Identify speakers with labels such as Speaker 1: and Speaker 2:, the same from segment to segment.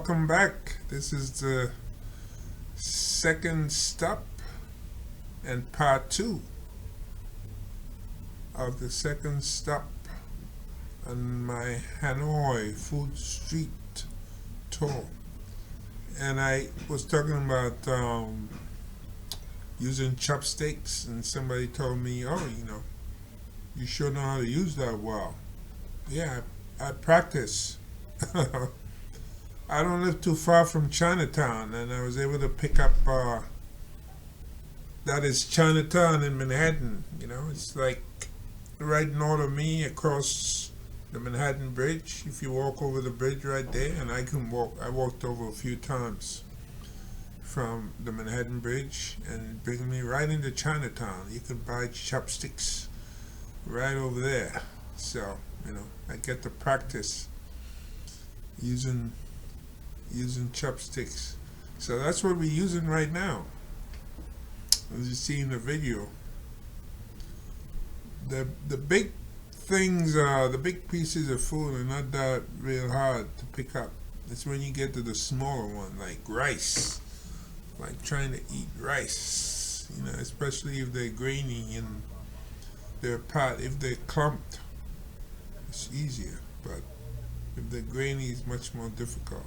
Speaker 1: welcome back. This is the second stop and part two of the second stop on my Hanoi food street tour. And I was talking about using chopsticks, and somebody told me, oh, you sure know how to use that well. Yeah, I practice. I don't live too far from Chinatown, and I was able to pick up, that is Chinatown in Manhattan. It's like right north of me across the Manhattan Bridge. If you walk over the bridge right there, and I walked over a few times from the Manhattan Bridge, and it brings me right into Chinatown. You can buy chopsticks right over there. So, I get to practice using chopsticks. So that's what we're using right now. As you see in the video, the big things, the big pieces of food are not that real hard to pick up. It's when you get to the smaller one, like rice, like trying to eat rice. Especially if they're grainy and if they're clumped, it's easier. But if they're grainy, it's much more difficult.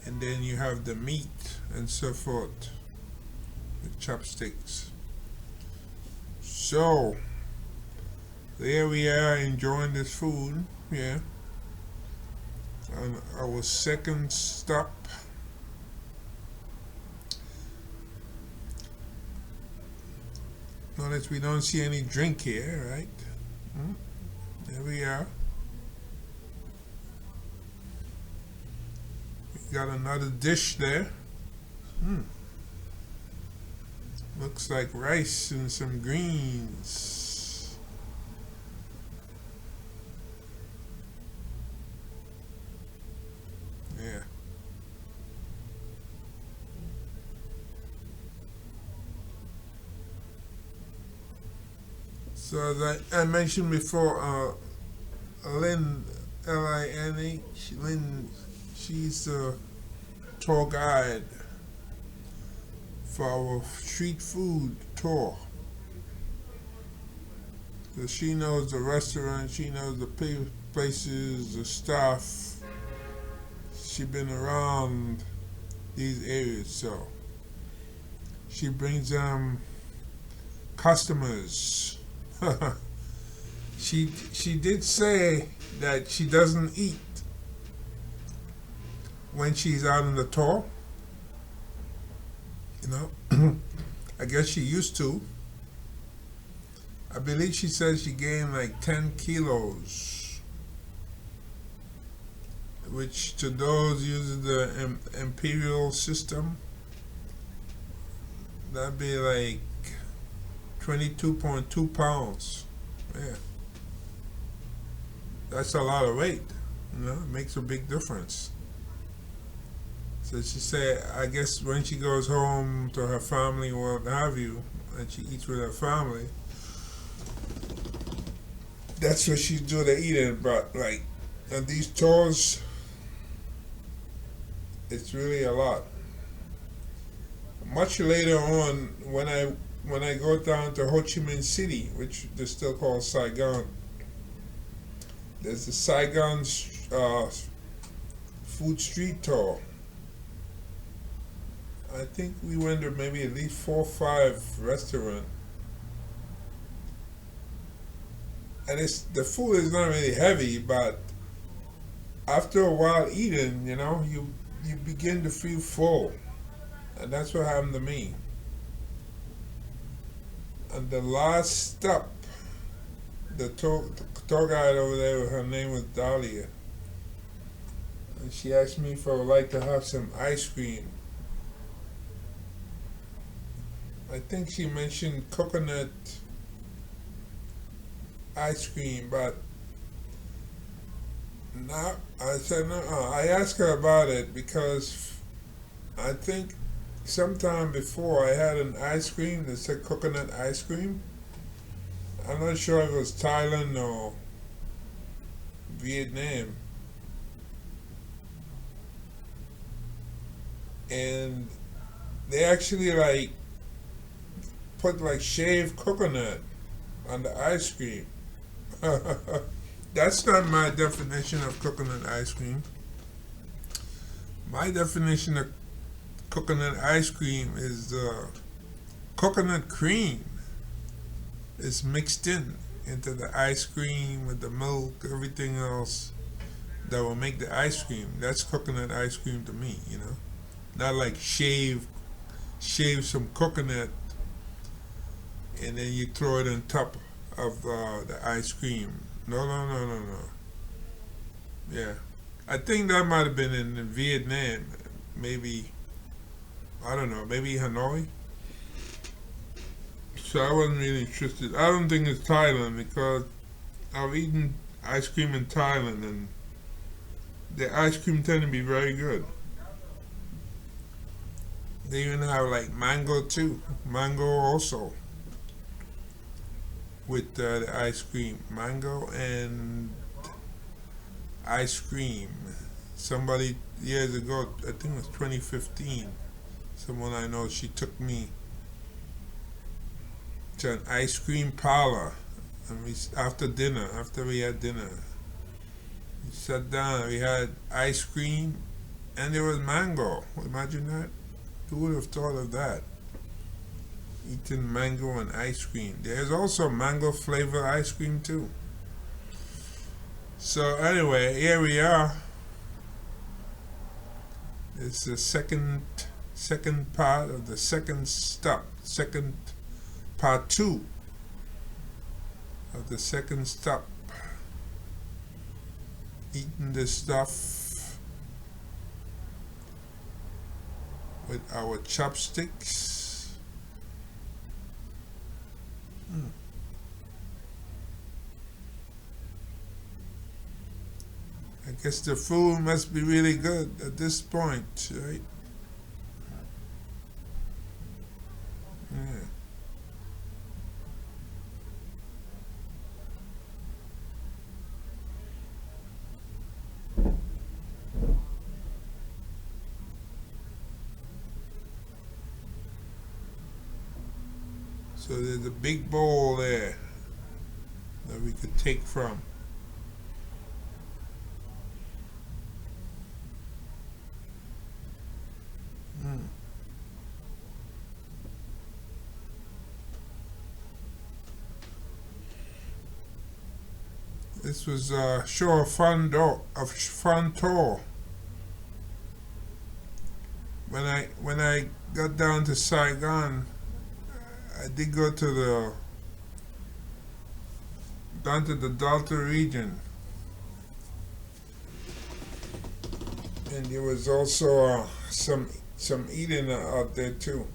Speaker 1: And then you have the meat and so forth with chopsticks. So there we are, enjoying this food. Yeah, on our second stop. Notice we don't see any drink here, right? There we are. We got another dish there. Looks like rice and some greens. Yeah. So as I mentioned before, Lynn, L-I-N-H, Lynn, she's the tour guide for our street food tour. So she knows the restaurant, she knows the places, the staff. She's been around these areas, so she brings customers. She did say that she doesn't eat when she's out on the tour. I guess she used to. I believe she said she gained like 10 kilos, which to those using the imperial system, that'd be like 22.2 pounds. Yeah. That's a lot of weight. It makes a big difference. So she said, I guess when she goes home to her family or what have you, and she eats with her family, that's what she's doing to eating. But like on these tours, it's really a lot. Much later on, when I go down to Ho Chi Minh City, which they still call Saigon, there's the Saigon food street tour. I think we went to maybe at least 4 or 5 restaurants. And the food is not really heavy, but after a while eating, you begin to feel full. And that's what happened to me. And the last stop, the tour guide over there, her name was Dahlia, and she asked me if I would like to have some ice cream. I think she mentioned coconut ice cream, but no, I said no. I asked her about it because I think sometime before I had an ice cream that said coconut ice cream. I'm not sure if it was Thailand or Vietnam. and they actually like put like shaved coconut on the ice cream. That's not my definition of coconut ice cream. My definition of coconut ice cream is coconut cream is mixed in into the ice cream with the milk, everything else that will make the ice cream. That's coconut ice cream to me, you know. Not like shave some coconut and then you throw it on top of the ice cream. No, no, no, no, no. Yeah, I think that might have been in Vietnam, maybe. I don't know, maybe Hanoi. So I wasn't really interested. I don't think it's Thailand because I've eaten ice cream in Thailand and the ice cream tend to be very good. They even have like mango too. Mango also with the ice cream. Mango and ice cream. Somebody years ago, I think it was 2015, someone I know, she took me to an ice cream parlor. And after dinner, after we had dinner, we sat down, we had ice cream, and there was mango. Imagine that. Who would have thought of that? Eating mango and ice cream. There's also mango flavor ice cream too. So anyway, here we are. It's the second part of the second stop. Second part two of the second stop. Eating this stuff with our chopsticks. I guess the food must be really good at this point, right? Yeah. So there's a big bowl there that we could take from. Mm. This was sure a fun tour. When I got down to Saigon, I did go to down to the Delta region, and there was also some eating out there too,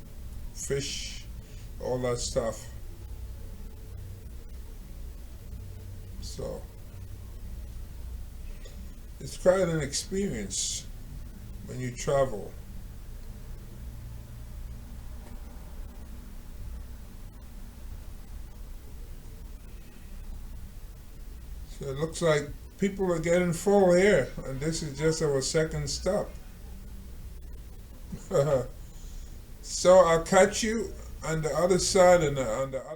Speaker 1: fish, all that stuff. So it's quite an experience when you travel. So it looks like people are getting full here, and this is just our second stop. So I'll catch you on the other side and on the other